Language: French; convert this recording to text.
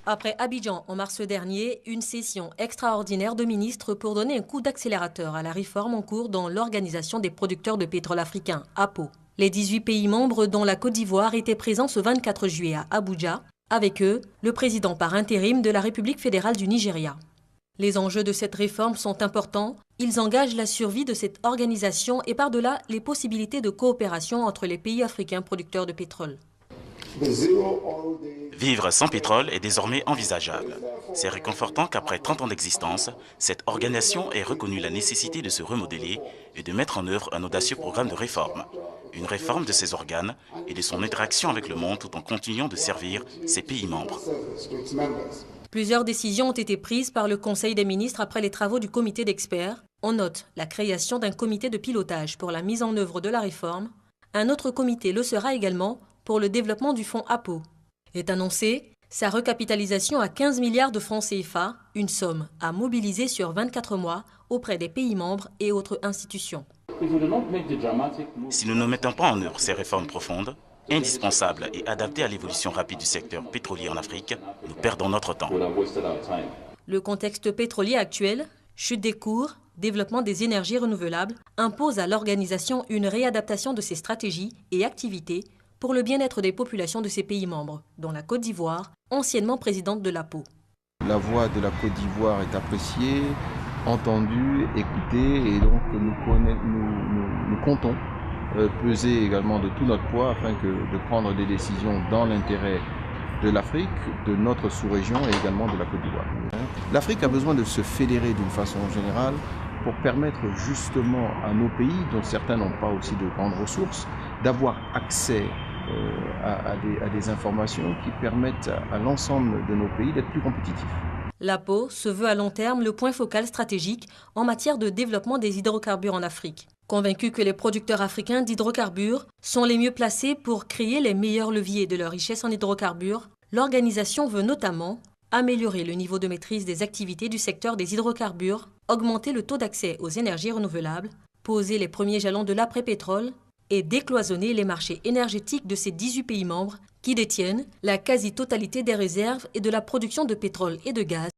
Après Abidjan en mars dernier, une session extraordinaire de ministres pour donner un coup d'accélérateur à la réforme en cours dans l'Organisation des producteurs de pétrole africains, APO. Les 18 pays membres, dont la Côte d'Ivoire, étaient présents ce 24 juillet à Abuja. Avec eux, le président par intérim de la République fédérale du Nigeria. Les enjeux de cette réforme sont importants. Ils engagent la survie de cette organisation et par-delà les possibilités de coopération entre les pays africains producteurs de pétrole. Vivre sans pétrole est désormais envisageable. C'est réconfortant qu'après 30 ans d'existence, cette organisation ait reconnu la nécessité de se remodeler et de mettre en œuvre un audacieux programme de réforme. Une réforme de ses organes et de son interaction avec le monde tout en continuant de servir ses pays membres. Plusieurs décisions ont été prises par le Conseil des ministres après les travaux du comité d'experts. On note la création d'un comité de pilotage pour la mise en œuvre de la réforme. Un autre comité le sera également pour le développement du fonds APO. Est annoncée sa recapitalisation à 15 milliards de francs CFA, une somme à mobiliser sur 24 mois auprès des pays membres et autres institutions. Si nous ne mettons pas en œuvre ces réformes profondes, indispensables et adaptées à l'évolution rapide du secteur pétrolier en Afrique, nous perdons notre temps. Le contexte pétrolier actuel, chute des cours, développement des énergies renouvelables, impose à l'organisation une réadaptation de ses stratégies et activités pour le bien-être des populations de ces pays membres, dont la Côte d'Ivoire, anciennement présidente de l'APO. La voix de la Côte d'Ivoire est appréciée, entendue, écoutée, et donc nous comptons peser également de tout notre poids afin de prendre des décisions dans l'intérêt de l'Afrique, de notre sous-région et également de la Côte d'Ivoire. L'Afrique a besoin de se fédérer d'une façon générale pour permettre justement à nos pays, dont certains n'ont pas aussi de grandes ressources, d'avoir accès à des informations qui permettent à l'ensemble de nos pays d'être plus compétitifs. L'APO se veut à long terme le point focal stratégique en matière de développement des hydrocarbures en Afrique. Convaincu que les producteurs africains d'hydrocarbures sont les mieux placés pour créer les meilleurs leviers de leur richesse en hydrocarbures, l'organisation veut notamment améliorer le niveau de maîtrise des activités du secteur des hydrocarbures, augmenter le taux d'accès aux énergies renouvelables, poser les premiers jalons de l'après-pétrole et décloisonner les marchés énergétiques de ces 18 pays membres qui détiennent la quasi-totalité des réserves et de la production de pétrole et de gaz